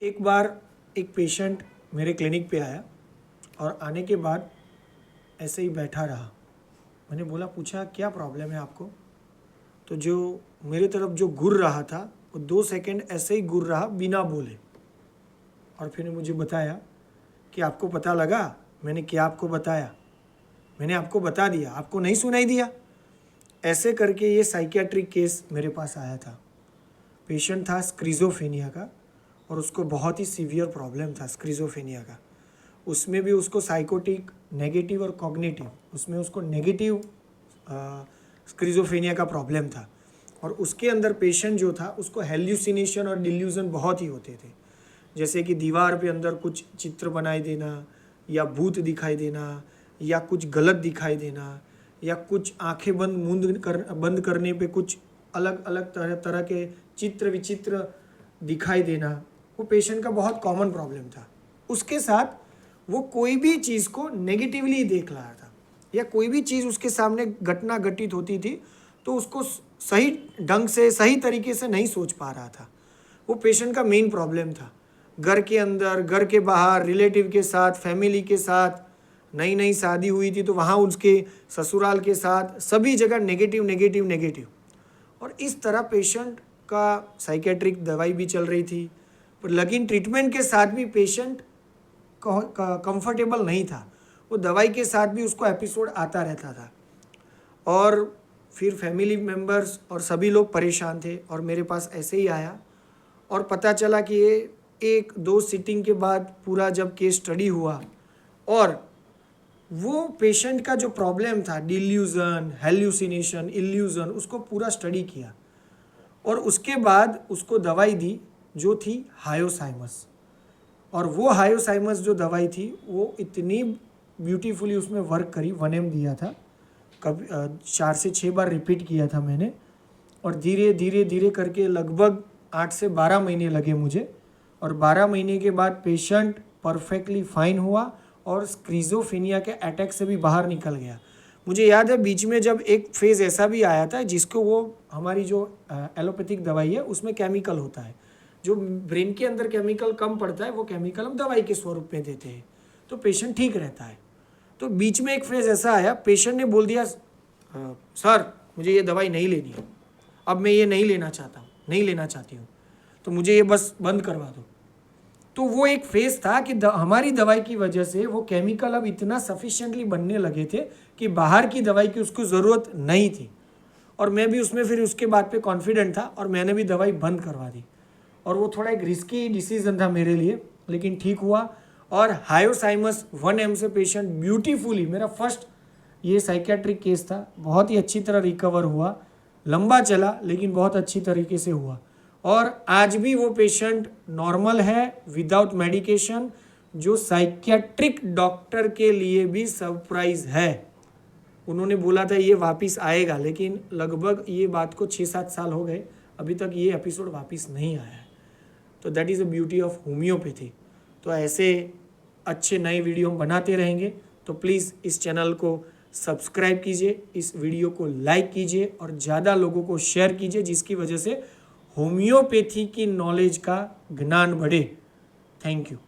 एक बार एक पेशेंट मेरे क्लिनिक पे आया और आने के बाद ऐसे ही बैठा रहा। मैंने पूछा क्या प्रॉब्लम है आपको? तो जो मेरे तरफ जो घूर रहा था वो 2 सेकंड ऐसे ही घूर रहा बिना बोले, और फिर मुझे बताया कि आपको पता लगा मैंने क्या आपको बताया? मैंने आपको बता दिया, आपको नहीं सुनाई दिया? ऐसे करके ये साइकियाट्रिक केस मेरे पास आया था। पेशेंट था स्क्रिज़ोफ्रेनिया का और उसको बहुत ही सीवियर प्रॉब्लम था स्क्रिज़ोफ्रेनिया का। उसमें भी उसको साइकोटिक, नेगेटिव और कॉग्निटिव, उसमें उसको नेगेटिव स्क्रिज़ोफ्रेनिया का प्रॉब्लम था। और उसके अंदर पेशेंट जो था उसको हेल्यूसिनेशन और डिल्यूजन बहुत ही होते थे। जैसे कि दीवार पे अंदर कुछ चित्र बनाई देना, या भूत दिखाई देना, या कुछ गलत दिखाई देना, या कुछ आंखें बंद करने पे कुछ अलग अलग तरह तरह के चित्र विचित्र दिखाई देना। वो पेशेंट का बहुत कॉमन प्रॉब्लम था। उसके साथ वो कोई भी चीज़ को नेगेटिवली देख रहा था, या कोई भी चीज़ उसके सामने घटना घटित होती थी तो उसको सही ढंग से, सही तरीके से नहीं सोच पा रहा था। वो पेशेंट का मेन प्रॉब्लम था। घर के अंदर, घर के बाहर, रिलेटिव के साथ, फैमिली के साथ, नई नई शादी हुई थी तो वहाँ उसके ससुराल के साथ, सभी जगह नेगेटिव नेगेटिव नेगेटिव। और इस तरह पेशेंट का साइकेट्रिक दवाई भी चल रही थी, पर लेकिन ट्रीटमेंट के साथ भी पेशेंट कंफर्टेबल नहीं था। वो दवाई के साथ भी उसको एपिसोड आता रहता था, और फिर फैमिली मेम्बर्स और सभी लोग परेशान थे। और मेरे पास ऐसे ही आया और पता चला कि ये 1-2 सीटिंग के बाद पूरा जब केस स्टडी हुआ, और वो पेशेंट का जो प्रॉब्लम था, डिल्यूजन, हेल्यूसिनेशन, इल्यूजन, उसको पूरा स्टडी किया। और उसके बाद उसको दवाई दी जो थी हायोसाइमस। और वो हायोसाइमस जो दवाई थी वो इतनी ब्यूटीफुली उसमें वर्क करी। 1M दिया था, कभी 4 से 6 बार रिपीट किया था मैंने, और धीरे धीरे धीरे करके लगभग 8 से 12 महीने लगे मुझे। और 12 महीने के बाद पेशेंट परफेक्टली फाइन हुआ और स्क्रिज़ोफ्रेनिया के अटैक से भी बाहर निकल गया। मुझे याद है बीच में जब एक फेज़ ऐसा भी आया था जिसको वो हमारी जो एलोपैथिक दवाई है उसमें केमिकल होता है, जो ब्रेन के अंदर केमिकल कम पड़ता है वो केमिकल हम दवाई के स्वरूप में देते हैं तो पेशेंट ठीक रहता है। तो बीच में एक फेज़ ऐसा आया, पेशेंट ने बोल दिया सर मुझे ये दवाई नहीं लेनी है, अब मैं ये नहीं लेना चाहता हूँ, नहीं लेना चाहती हूँ, तो मुझे ये बस बंद करवा दो। तो वो एक फेज़ था कि हमारी दवाई की वजह से वो केमिकल अब इतना सफिशिएंटली बनने लगे थे कि बाहर की दवाई की उसको ज़रूरत नहीं थी। और मैं भी उसमें फिर उसके बाद पे कॉन्फिडेंट था और मैंने भी दवाई बंद करवा दी। और वो थोड़ा एक रिस्की डिसीजन था मेरे लिए, लेकिन ठीक हुआ। और हायोसाइमस 1M से पेशेंट ब्यूटीफुली, मेरा फर्स्ट ये साइकेट्रिक केस था, बहुत ही अच्छी तरह रिकवर हुआ। लंबा चला लेकिन बहुत अच्छी तरीके से हुआ। और आज भी वो पेशेंट नॉर्मल है विदाउट मेडिकेशन, जो साइकियाट्रिक डॉक्टर के लिए भी सरप्राइज है। उन्होंने बोला था ये वापस आएगा, लेकिन लगभग ये बात को 6-7 साल हो गए, अभी तक ये एपिसोड वापस नहीं आया है। तो that is the beauty of homeopathy. तो ऐसे अच्छे नए वीडियो हम बनाते रहेंगे, तो प्लीज़ इस चैनल को सब्सक्राइब कीजिए, इस वीडियो को लाइक कीजिए और ज़्यादा लोगों को शेयर कीजिए, जिसकी वजह से होम्योपैथी की नॉलेज का ज्ञान बढ़े। Thank you.